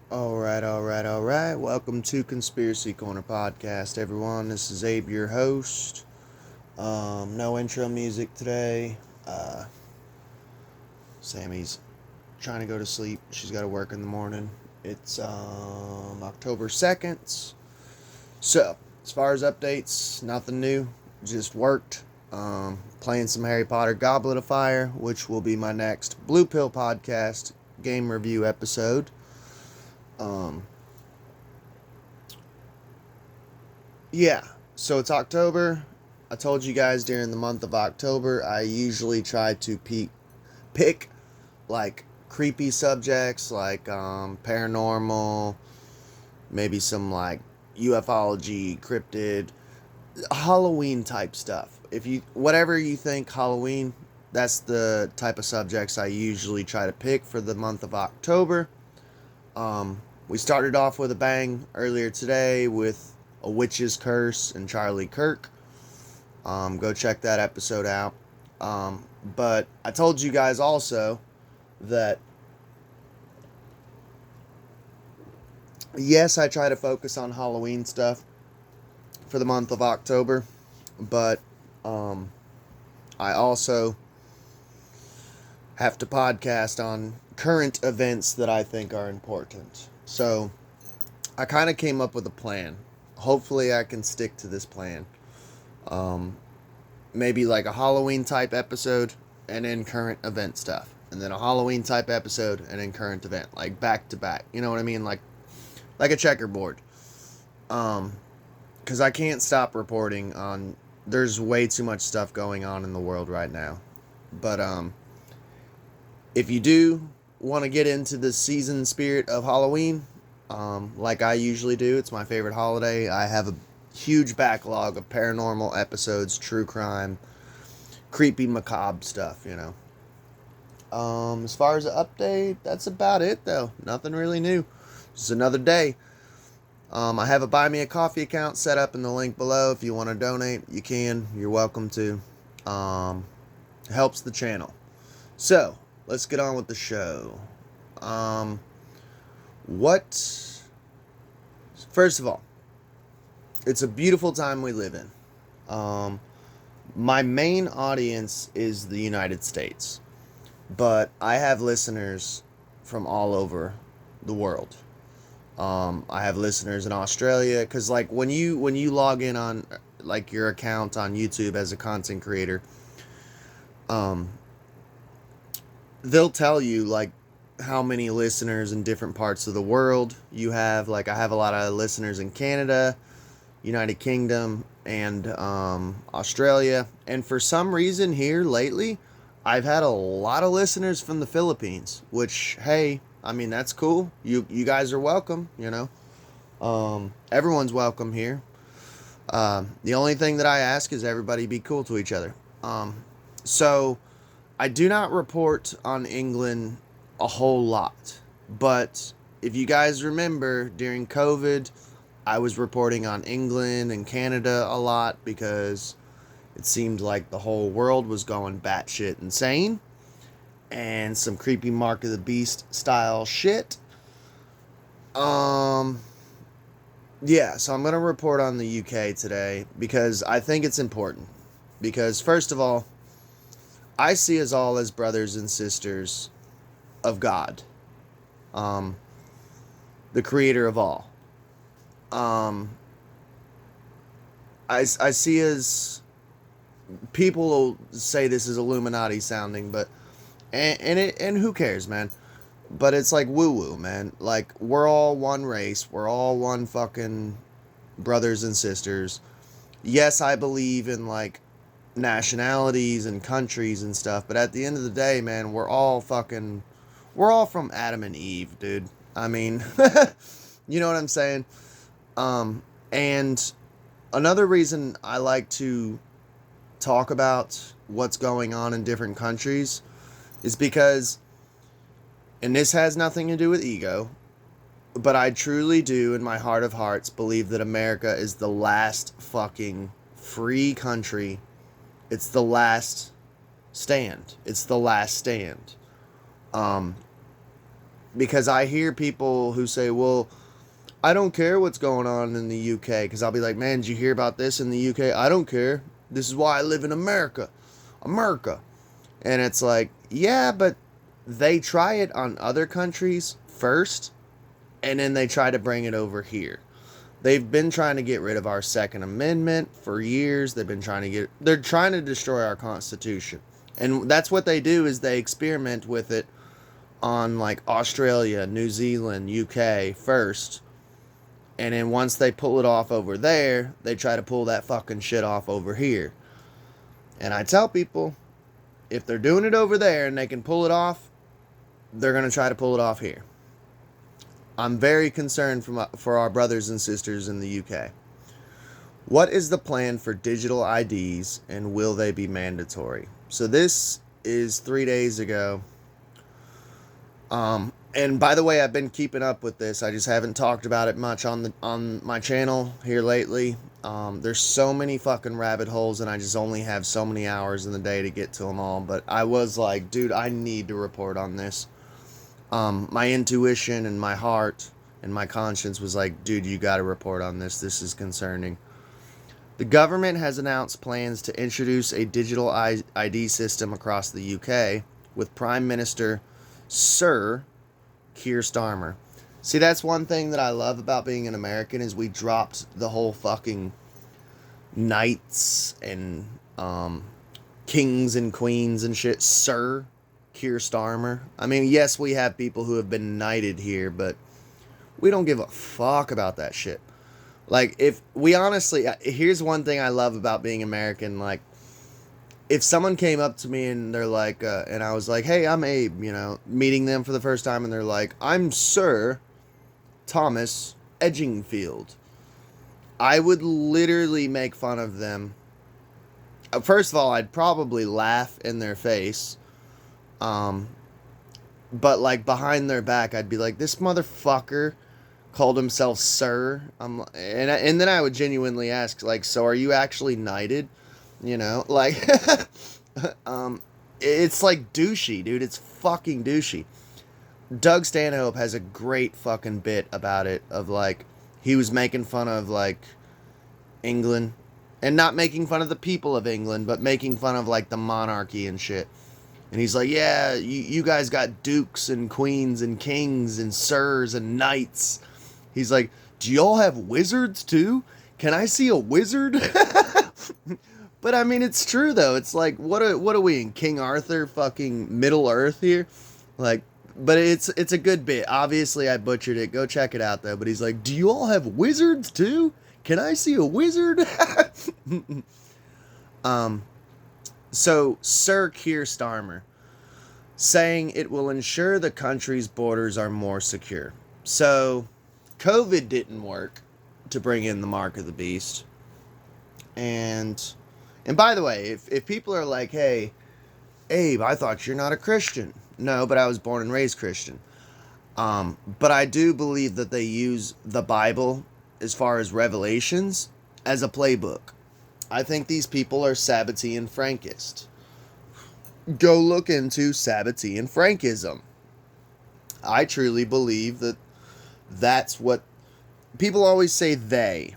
All right. Welcome to Conspiracy Corner Podcast, everyone. This is Abe, your host. No intro music today. Sammy's trying to go to sleep. She's got to work in the morning. It's October 2nd. So, as far as updates, nothing new. Just worked. Playing some Harry Potter Goblet of Fire, which will be my next Blue Pill Podcast game review episode. Um, Yeah, so it's October. I told you guys during the month of October, I usually try to pick like creepy subjects like paranormal, maybe some like ufology, cryptid, Halloween type stuff. If you whatever you think Halloween, that's the type of subjects I usually try to pick for the month of October. We started off with a bang earlier today with A Witch's Curse and Charlie Kirk. Go check that episode out. But I told you guys also that, yes, I try to focus on Halloween stuff for the month of October, but I also have to podcast on current events that I think are important. So I kind of came up with a plan. Hopefully, I can stick to this plan. Um, Maybe like a Halloween type episode and then current event stuff. And then a Halloween type episode and then current event. Like back to back. You know what I mean? Like a checkerboard. Because I can't stop reporting on. There's way too much stuff going on in the world right now. But if you do want to get into the season spirit of Halloween, like I usually do, it's my favorite holiday. I have a huge backlog of paranormal episodes, true crime, creepy, macabre stuff. As far as the update, that's about it, though. Nothing really new. Just another day. I have a Buy Me a Coffee account set up in the link below. If you want to donate, you can. You're welcome to. Helps the channel. So, let's get on with the show. Um, what? First of all, it's a beautiful time we live in. Um, my main audience is the United States, but I have listeners from all over the world. I have listeners in Australia because, like, when you log in on like your account on YouTube as a content creator, um, they'll tell you like how many listeners in different parts of the world you have. Like, I have a lot of listeners in Canada, United Kingdom, and Australia. And for some reason here lately, I've had a lot of listeners from the Philippines, which, hey, I mean, that's cool. You guys are welcome, Everyone's welcome here. The only thing that I ask is everybody be cool to each other. So I do not report on England a whole lot, but if you guys remember during COVID, I was reporting on England and Canada a lot because it seemed like the whole world was going batshit insane and some creepy Mark of the Beast style shit. Um, yeah, so I'm going to report on the UK today because I think it's important. Because, first of all, I see us all as brothers and sisters of God, um, the creator of all. Um, I see as people will say this is Illuminati sounding, but and who cares, man? But it's like woo woo, man. Like, we're all one race. We're all one fucking brothers and sisters. Yes, I believe in like nationalities and countries and stuff, but at the end of the day, man, we're all from Adam and Eve, dude. I mean, you know what I'm saying? And another reason I like to talk about what's going on in different countries is because, and this has nothing to do with ego, but I truly do, in my heart of hearts, believe that America is the last fucking free country. It's the last stand. It's the last stand. Um, Because I hear people who say, well, I don't care what's going on in the UK. Because I'll be like, man, did you hear about this in the UK? I don't care. This is why I live in America. America. And it's like, yeah, but they try it on other countries first, and then they try to bring it over here. They've been trying to get rid of our Second Amendment for years. They're trying to destroy our Constitution. And that's what they do, is they experiment with it on like Australia, New Zealand, UK first. And then once they pull it off over there, they try to pull that fucking shit off over here. And I tell people, if they're doing it over there and they can pull it off, they're going to try to pull it off here. I'm very concerned for our brothers and sisters in the UK. What is the plan for digital IDs, and will they be mandatory? So this is 3 days ago. And by the way, I've been keeping up with this. I just haven't talked about it much on my channel here lately. There's so many fucking rabbit holes, and I just only have so many hours in the day to get to them all. But I was like, dude, I need to report on this. My intuition and my heart and my conscience was like, dude, you got to report on this. This is concerning. The government has announced plans to introduce a digital ID system across the UK with Prime Minister Sir Keir Starmer. See, that's one thing that I love about being an American, is we dropped the whole fucking knights and kings and queens and shit. Sir Keir Starmer. I mean, yes, we have people who have been knighted here, but we don't give a fuck about that shit. Like, if we honestly, here's one thing I love about being American. Like, if someone came up to me and they're like, and I was like, hey, I'm Abe, you know, meeting them for the first time, and they're like, I'm Sir Thomas Edgingfield, I would literally make fun of them. First of all, I'd probably laugh in their face. But like behind their back, I'd be like, this motherfucker called himself Sir. And then I would genuinely ask, like, so are you actually knighted? You know, like, it's like douchey, dude. It's fucking douchey. Doug Stanhope has a great fucking bit about it, of like, he was making fun of like England, and not making fun of the people of England, but making fun of like the monarchy and shit. And he's like, yeah, you guys got dukes and queens and kings and sirs and knights. He's like, do y'all have wizards too? Can I see a wizard? But I mean, it's true though. It's like, what are we in, King Arthur fucking Middle Earth here? Like, but it's a good bit. Obviously, I butchered it. Go check it out though. But he's like, do you all have wizards too? Can I see a wizard? So, Sir Keir Starmer saying it will ensure the country's borders are more secure. So, COVID didn't work to bring in the mark of the beast. And by the way, if people are like, hey, Abe, I thought you're not a Christian. No, but I was born and raised Christian. But I do believe that they use the Bible, as far as Revelations, as a playbook. I think these people are Sabbatean Frankist. Go look into Sabbatean Frankism. I truly believe that that's what people always say. They.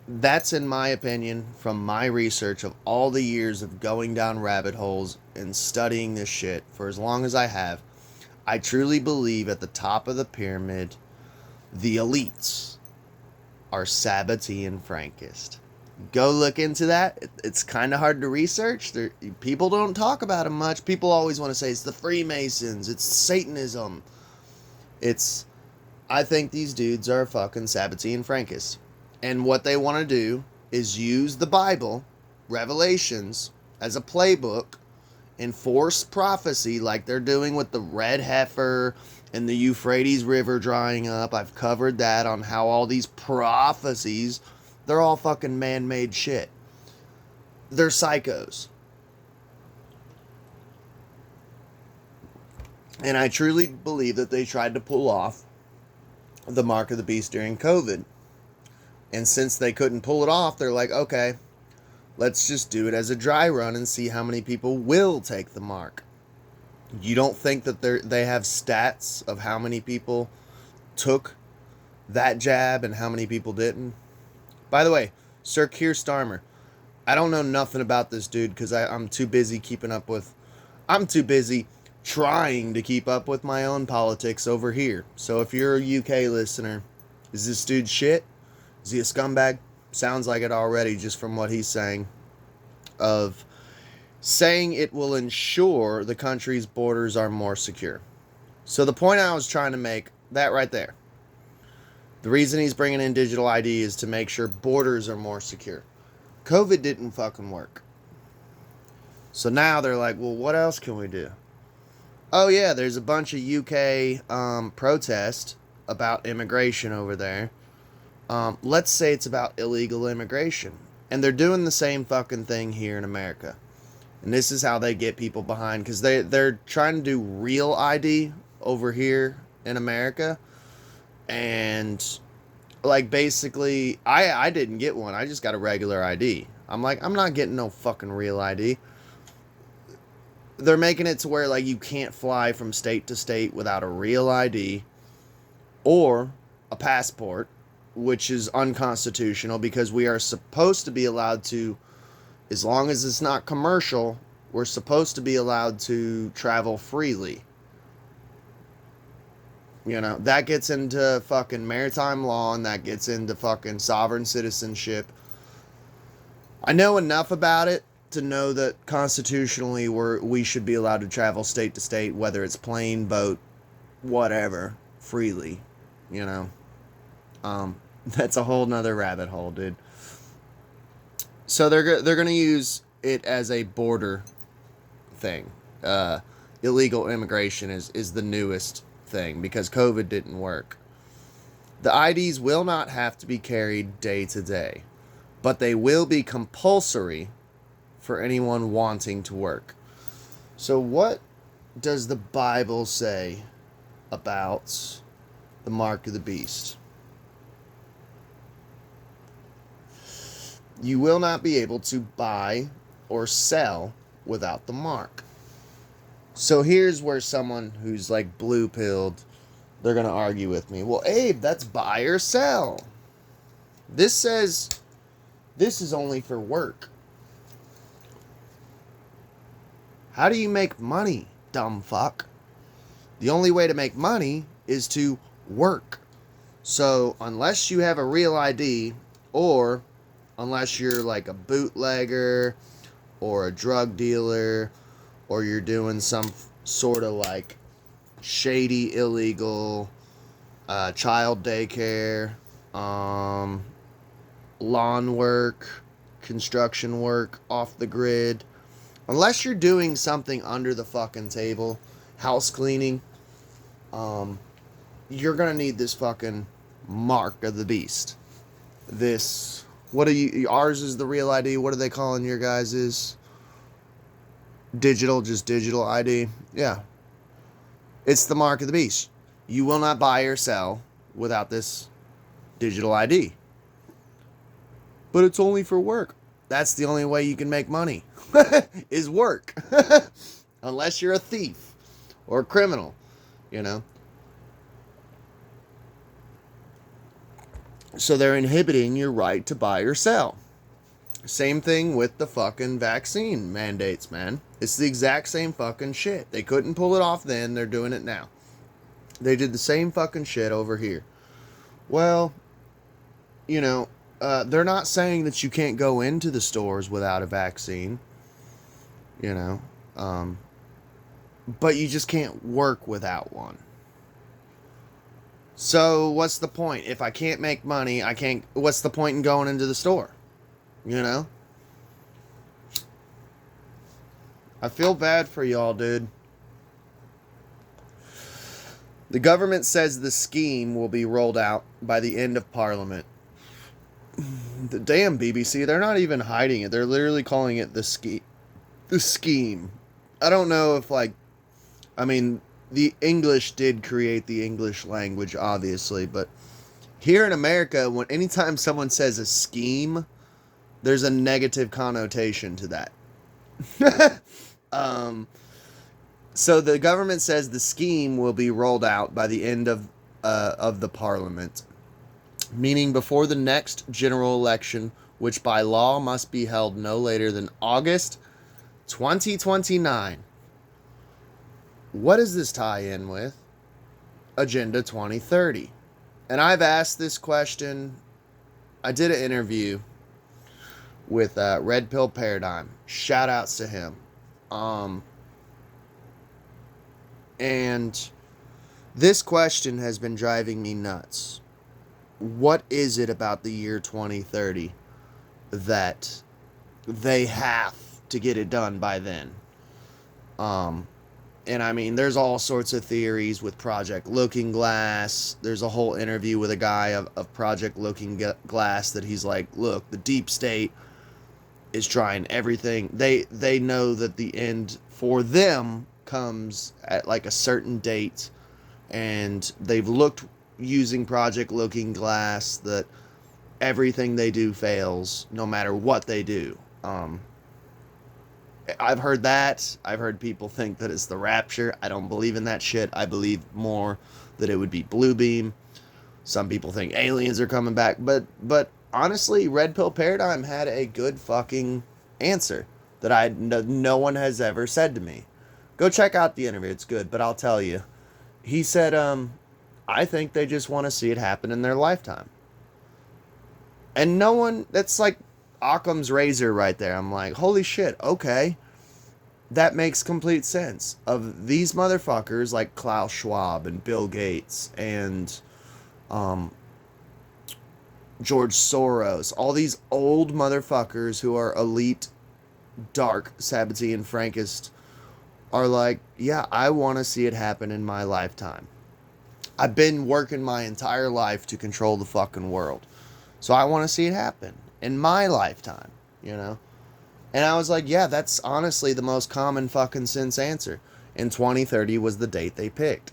That's, in my opinion, from my research of all the years of going down rabbit holes and studying this shit for as long as I have, I truly believe at the top of the pyramid, the elites are Sabbatean Frankist. Go look into that. It's kind of hard to research. People don't talk about them much. People always want to say it's the Freemasons, it's Satanism. I think these dudes are fucking Sabbatean Frankists. And what they want to do is use the Bible, Revelations, as a playbook, enforce prophecy like they're doing with the red heifer and the Euphrates River drying up. I've covered that on how all these prophecies, they're all fucking man-made shit. They're psychos. And I truly believe that they tried to pull off the mark of the beast during COVID. And since they couldn't pull it off, they're like, okay, let's just do it as a dry run and see how many people will take the mark. You don't think that they have stats of how many people took that jab and how many people didn't? By the way, Sir Keir Starmer, I don't know nothing about this dude because I'm too busy keeping up with. I'm too busy trying to keep up with my own politics over here. So if you're a UK listener, is this dude shit? Is he a scumbag? Sounds like it already just from what he's saying. Of saying it will ensure the country's borders are more secure. So the point I was trying to make, that right there. The reason he's bringing in digital ID is to make sure borders are more secure. COVID didn't fucking work. So now they're like, well, what else can we do? Oh yeah, there's a bunch of UK protest about immigration over there. Let's say it's about illegal immigration. And they're doing the same fucking thing here in America. And this is how they get people behind. Because they're trying to do real ID over here in America. And like basically, I didn't get one. I just got a regular ID. I'm like, I'm not getting no fucking real ID. They're making it to where like you can't fly from state to state without a real ID or a passport, which is unconstitutional because we are supposed to be allowed to, as long as it's not commercial, we're supposed to be allowed to travel freely. You know, that gets into fucking maritime law and that gets into fucking sovereign citizenship. I know enough about it to know that constitutionally we should be allowed to travel state to state, whether it's plane, boat, whatever, freely, you know. That's a whole nother rabbit hole, dude. So they're going to use it as a border thing. Illegal immigration is the newest thing because COVID didn't work. The IDs will not have to be carried day to day, but they will be compulsory for anyone wanting to work. So what does the Bible say about the mark of the beast? You will not be able to buy or sell without the mark. So here's where someone who's like blue-pilled, they're going to argue with me. Well, Abe, that's buy or sell. This says this is only for work. How do you make money, dumb fuck? The only way to make money is to work. So unless you have a real ID or unless you're like a bootlegger or a drug dealer or you're doing some sort of like shady illegal child daycare, lawn work, construction work off the grid, unless you're doing something under the fucking table, house cleaning, you're gonna need this fucking mark of the beast. This, what are you, ours is the real ID, what are they calling your guys's? Digital, just digital ID. Yeah. It's the mark of the beast. You will not buy or sell without this digital ID. But it's only for work. That's the only way you can make money. Is work. Unless you're a thief or a criminal, you know. So they're inhibiting your right to buy or sell. Same thing with the fucking vaccine mandates, man. It's the exact same fucking shit. They couldn't pull it off then. They're doing it now. They did the same fucking shit over here. Well, you know, they're not saying that you can't go into the stores without a vaccine. You know. But you just can't work without one. So what's the point? If I can't make money, I can't... What's the point in going into the store? You know? I feel bad for y'all, dude. The government says the scheme will be rolled out by the end of Parliament. The damn BBC, they're not even hiding it. They're literally calling it the scheme. I don't know if, like... I mean, the English did create the English language, obviously, but here in America, anytime someone says a scheme, there's a negative connotation to that. So the government says the scheme will be rolled out by the end of the parliament, meaning before the next general election, which by law must be held no later than August 2029. What does this tie in with? Agenda 2030. And I've asked this question. I did an interview with Red Pill Paradigm. Shout outs to him. And this question has been driving me nuts. What is it about the year 2030 that they have to get it done by then? And I mean, there's all sorts of theories with Project Looking Glass. There's a whole interview with a guy of Project Looking Glass that he's like, look, the deep state is trying everything. They know that the end for them comes at like a certain date, and they've looked using Project Looking Glass that everything they do fails no matter what they do. I've heard that. I've heard people think that it's the rapture. I don't believe in that shit. I believe more that it would be Blue Beam. Some people think aliens are coming back. But honestly, Red Pill Paradigm had a good fucking answer that no one has ever said to me. Go check out the interview. It's good. But I'll tell you. He said, I think they just want to see it happen in their lifetime. And no one, that's like Occam's razor right there. I'm like, holy shit, okay. That makes complete sense. Of these motherfuckers like Klaus Schwab and Bill Gates and George Soros, all these old motherfuckers who are elite, dark, Sabbatean Frankist, are like, yeah, I want to see it happen in my lifetime. I've been working my entire life to control the fucking world. So I want to see it happen in my lifetime, you know? And I was like, yeah, that's honestly the most common fucking sense answer. And 2030 was the date they picked.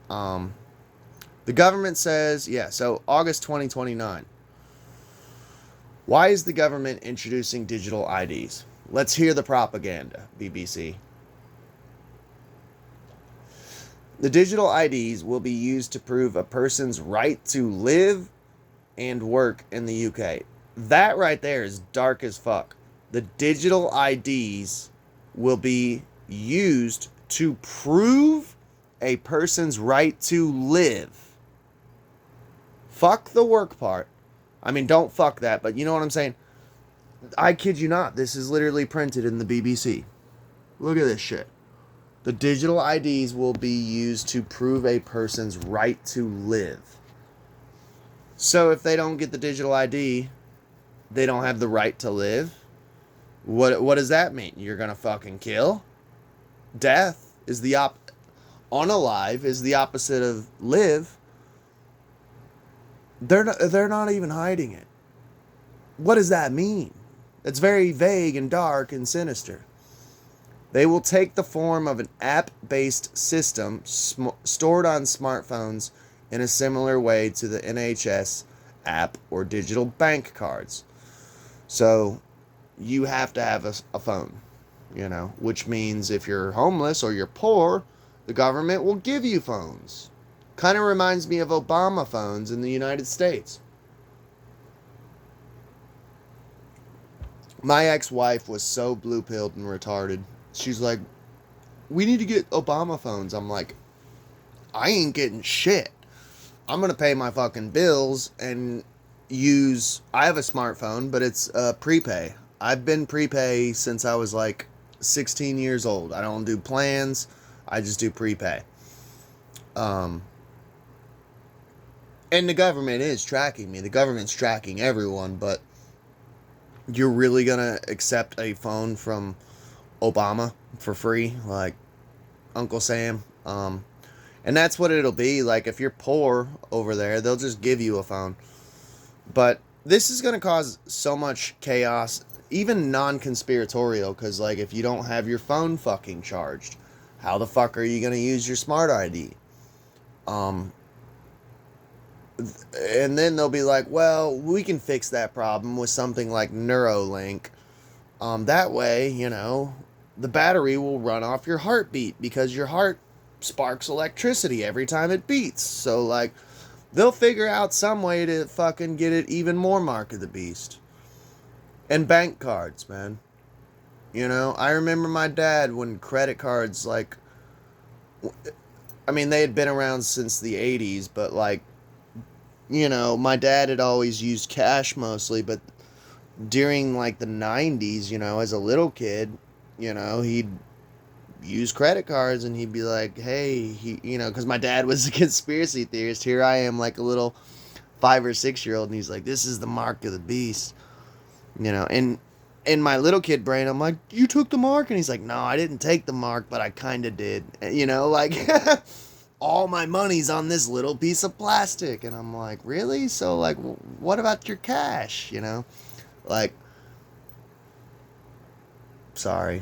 The government says, yeah, so August 2029. Why is the government introducing digital IDs? Let's hear the propaganda, BBC. The digital IDs will be used to prove a person's right to live and work in the UK. That right there is dark as fuck. The digital IDs will be used to prove a person's right to live. Fuck the work part. I mean, don't fuck that, but you know what I'm saying? I kid you not. This is literally printed in the BBC. Look at this shit. The digital IDs will be used to prove a person's right to live. So if they don't get the digital ID, they don't have the right to live. What does that mean? You're gonna fucking kill? Death is the unalive is the opposite of live. They're not even hiding it. What does that mean? It's very vague and dark and sinister. They will take the form of an app-based system stored on smartphones in a similar way to the NHS app or digital bank cards. So you have to have a phone, you know, which means if you're homeless or you're poor, the government will give you phones. Kind of reminds me of Obama phones in the United States. My ex-wife was so blue-pilled and retarded. She's like, we need to get Obama phones. I'm like, I ain't getting shit. I'm going to pay my fucking bills and I have a smartphone, but it's prepay. I've been prepay since I was like 16 years old. I don't do plans. I just do prepay. And the government is tracking me. The government's tracking everyone, but you're really going to accept a phone from Obama for free, like Uncle Sam? And that's what it'll be. Like, if you're poor over there, they'll just give you a phone. But this is going to cause so much chaos, even non-conspiratorial, because, like, if you don't have your phone fucking charged, how the fuck are you going to use your smart ID? And then they'll be like, well, we can fix that problem with something like Neuralink. That way, you know, the battery will run off your heartbeat because your heart sparks electricity every time it beats. So, like, they'll figure out some way to fucking get it even more Mark of the Beast. And bank cards, man. You know, I remember my dad when credit cards, like, I mean, they had been around since the 80s, but, like, you know, my dad had always used cash mostly, but during, like, the 90s, you know, as a little kid, you know, he'd use credit cards and he'd be like, hey, you know, because my dad was a conspiracy theorist. Here I am, like a little 5 or 6 year old, and he's like, this is the mark of the beast, you know. And in my little kid brain, I'm like, you took the mark? And he's like, no, I didn't take the mark, but I kind of did, you know, like all my money's on this little piece of plastic. And I'm like, really? So, like, what about your cash, you know? Like, sorry,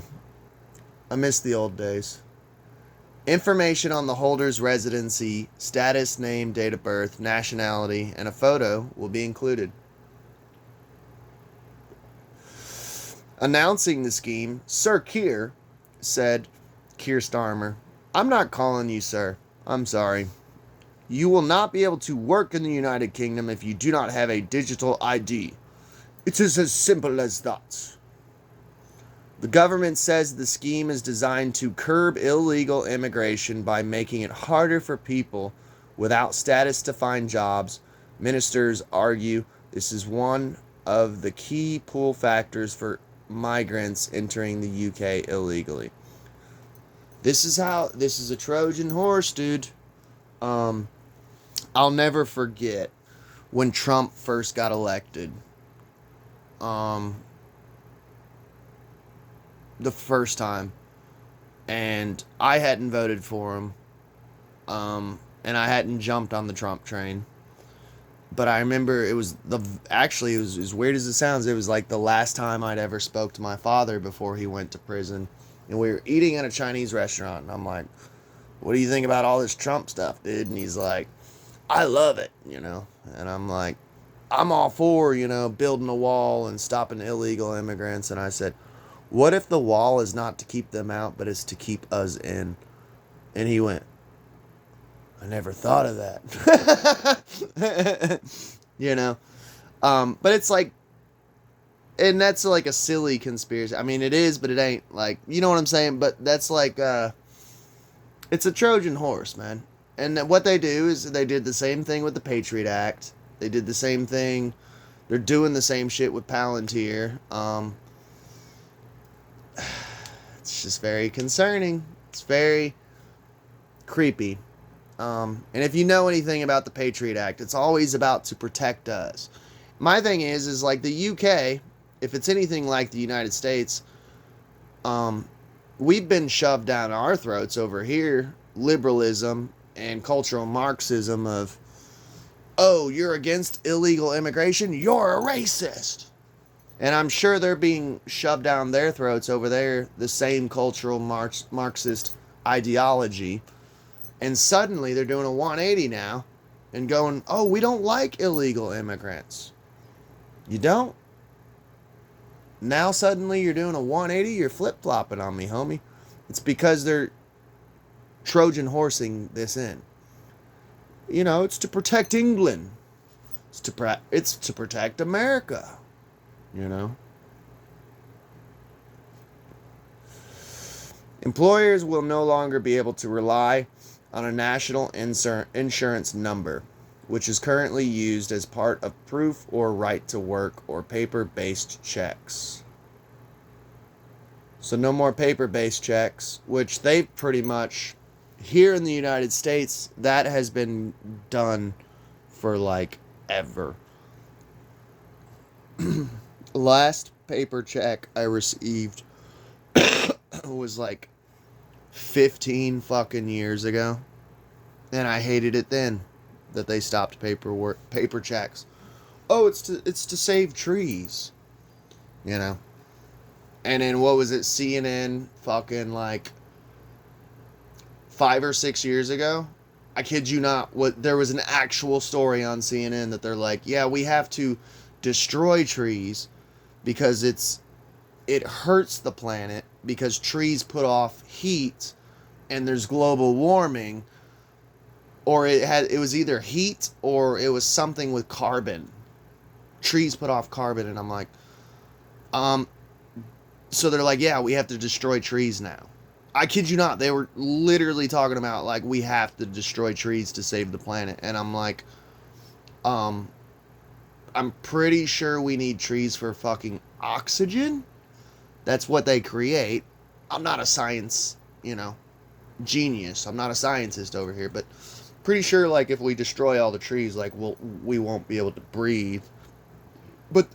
I miss the old days. Information on the holder's residency, status, name, date of birth, nationality, and a photo will be included. Announcing the scheme, Sir Keir said, Keir Starmer, I'm not calling you sir. I'm sorry. You will not be able to work in the United Kingdom if you do not have a digital ID. It is as simple as that. The government says the scheme is designed to curb illegal immigration by making it harder for people without status to find jobs. Ministers argue this is one of the key pull factors for migrants entering the UK illegally. This is a Trojan horse, dude. I'll never forget when Trump first got elected. The first time, and I hadn't voted for him, and I hadn't jumped on the Trump train, but I remember it was as weird as it sounds, it was like the last time I'd ever spoke to my father before he went to prison, and we were eating at a Chinese restaurant, and I'm like, what do you think about all this Trump stuff, dude? And he's like, I love it, you know, and I'm like, I'm all for, you know, building a wall and stopping illegal immigrants, and I said, what if the wall is not to keep them out, but it's to keep us in? And he went, I never thought of that. You know? But it's like, and that's like a silly conspiracy. I mean, it is, but it ain't. Like, you know what I'm saying? But that's like, it's a Trojan horse, man. And what they do is they did the same thing with the Patriot Act. They did the same thing. They're doing the same shit with Palantir. It's just very concerning. It's very creepy. And if you know anything about the Patriot Act, it's always about to protect us. My thing is like the UK, if it's anything like the United States, we've been shoved down our throats over here, liberalism and cultural Marxism of, oh, you're against illegal immigration? You're a racist. And I'm sure they're being shoved down their throats over there, the same cultural Marxist ideology. And suddenly they're doing a 180 now and going, oh, we don't like illegal immigrants. You don't? Now suddenly you're doing a 180? You're flip-flopping on me, homie. It's because they're Trojan horsing this in. You know, it's to protect England. It's to protect America. You know? Employers will no longer be able to rely on a national insurance number, which is currently used as part of proof or right to work or paper-based checks. So no more paper-based checks, which they've pretty much, here in the United States, that has been done for like ever. Last paper check I received was like 15 fucking years ago, and I hated it then that they stopped paper checks. Oh, it's to save trees, you know. And then what was it, CNN fucking like 5 or 6 years ago? I kid you not, there was an actual story on CNN that they're like, yeah, we have to destroy trees because it's it hurts the planet because trees put off heat and there's global warming, or it was either heat or it was something with carbon. Trees put off carbon, and I'm like, um so they're like, yeah, we have to destroy trees now. I kid you not, they were literally talking about like we have to destroy trees to save the planet, and I'm like, um I'm pretty sure we need trees for fucking oxygen. That's what they create. I'm not a science, genius. I'm not a scientist over here, but pretty sure like if we destroy all the trees, like we won't be able to breathe. But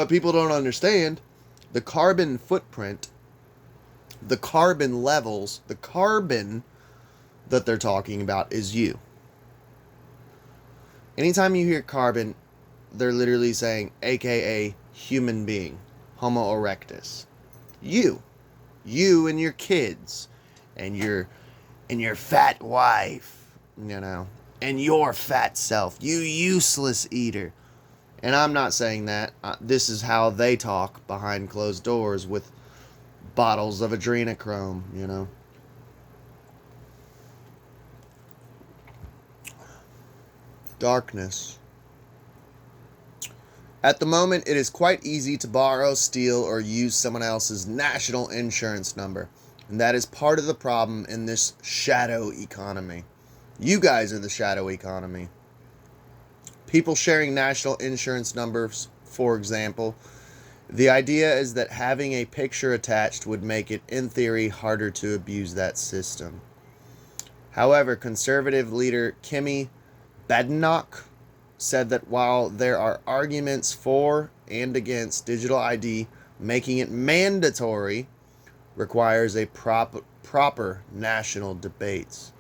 people don't understand the carbon footprint, the carbon levels, the carbon that they're talking about is you. Anytime you hear carbon, they're literally saying AKA human being, Homo erectus. You and your kids and your fat wife, and your fat self, you useless eater. And I'm not saying that. This is how they talk behind closed doors with bottles of adrenochrome. Darkness. At the moment, it is quite easy to borrow, steal, or use someone else's national insurance number. And that is part of the problem in this shadow economy. You guys are the shadow economy. People sharing national insurance numbers, for example. The idea is that having a picture attached would make it, in theory, harder to abuse that system. However, conservative leader Kemi Badenoch said that while there are arguments for and against digital ID, making it mandatory requires a proper national debates.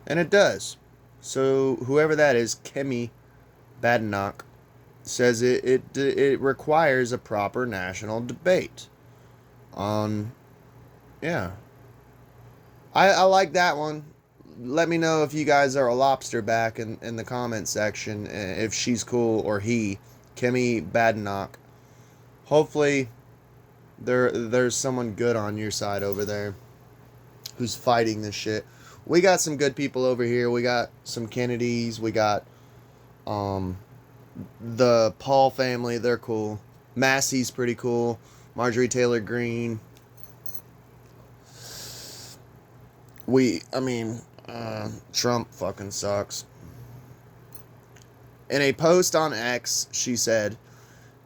And it does. So whoever that is, Kemi Badenoch, says it requires a proper national debate on, yeah. I like that one. Let me know if you guys are a lobster back in the comment section, if she's cool or he, Kemi Badenoch. Hopefully there's someone good on your side over there who's fighting this shit. We got some good people over here. We got some Kennedys. We got the Paul family. They're cool. Massey's pretty cool. Marjorie Taylor Greene. Trump fucking sucks. In a post on X, she said,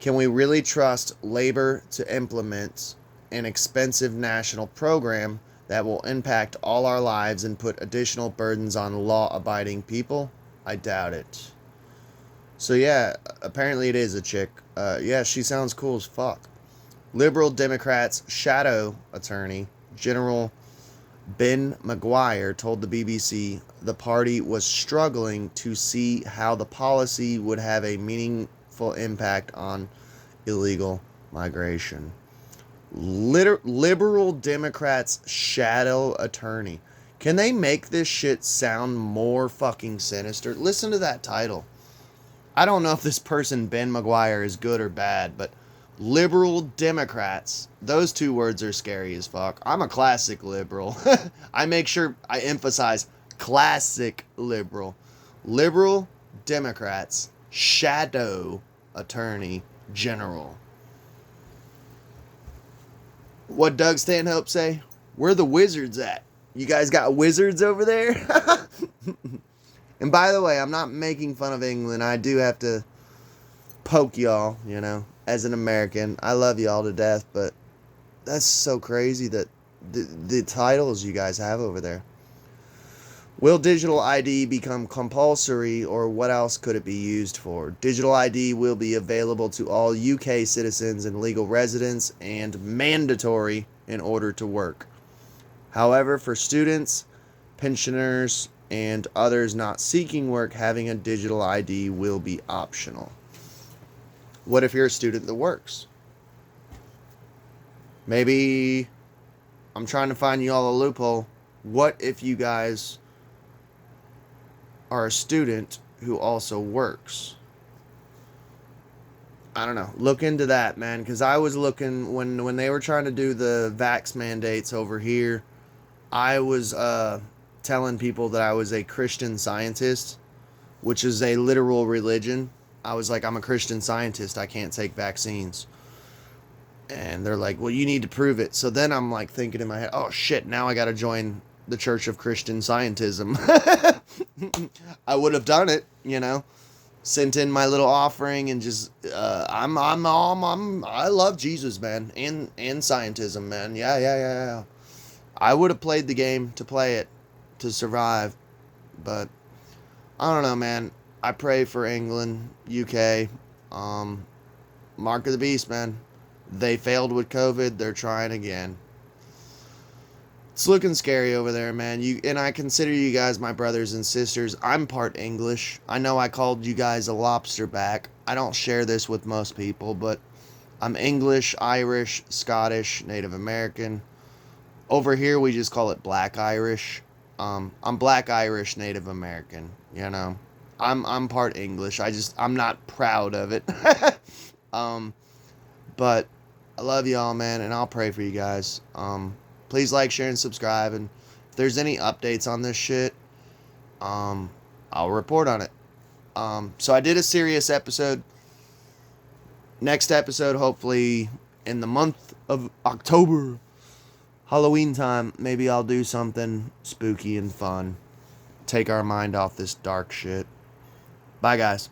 "Can we really trust labor to implement an expensive national program that will impact all our lives and put additional burdens on law-abiding people? I doubt it." So yeah, apparently it is a chick. Yeah, she sounds cool as fuck. Liberal Democrats' shadow attorney, General Ben McGuire, told the BBC the party was struggling to see how the policy would have a meaningful impact on illegal migration. Liberal Democrats' shadow attorney. Can they make this shit sound more fucking sinister? Listen to that title. I don't know if this person, Ben McGuire, is good or bad, but liberal Democrats, those two words are scary as fuck. I'm a classic liberal. I make sure I emphasize classic liberal. Liberal Democrats, shadow attorney general. What Doug Stanhope say? Where the wizards at? You guys got wizards over there? And by the way, I'm not making fun of England. I do have to poke y'all, as an American. I love y'all to death, but that's so crazy that the titles you guys have over there. Will digital ID become compulsory, or what else could it be used for? Digital ID will be available to all UK citizens and legal residents and mandatory in order to work. However, for students, pensioners, and others not seeking work, having a digital ID will be optional. What if you're a student that works? Maybe I'm trying to find you all a loophole. What if you guys are a student who also works? I don't know. Look into that, man, because I was looking when they were trying to do the vax mandates over here. I was telling people that I was a Christian Scientist, which is a literal religion. I was like, I'm a Christian Scientist. I can't take vaccines. And they're like, well, you need to prove it. So then I'm like thinking in my head, oh shit, now I got to join the Church of Christian Scientism. I would have done it, you know, sent in my little offering and just, I love Jesus, man, and scientism, man. Yeah. I would have played the game to play it, to survive, but I don't know, man. I pray for England, UK, Mark of the Beast, man. They failed with COVID. They're trying again. It's looking scary over there, man. And I consider you guys my brothers and sisters. I'm part English. I know I called you guys a lobster back. I don't share this with most people, but I'm English, Irish, Scottish, Native American. Over here we just call it Black Irish. I'm Black Irish, Native American. You know, I'm part English. I'm not proud of it. um, but I love y'all, man, and I'll pray for you guys. Please like, share, and subscribe. And if there's any updates on this shit, I'll report on it. So I did a serious episode. Next episode, hopefully in the month of October, Halloween time, maybe I'll do something spooky and fun. Take our mind off this dark shit. Bye, guys.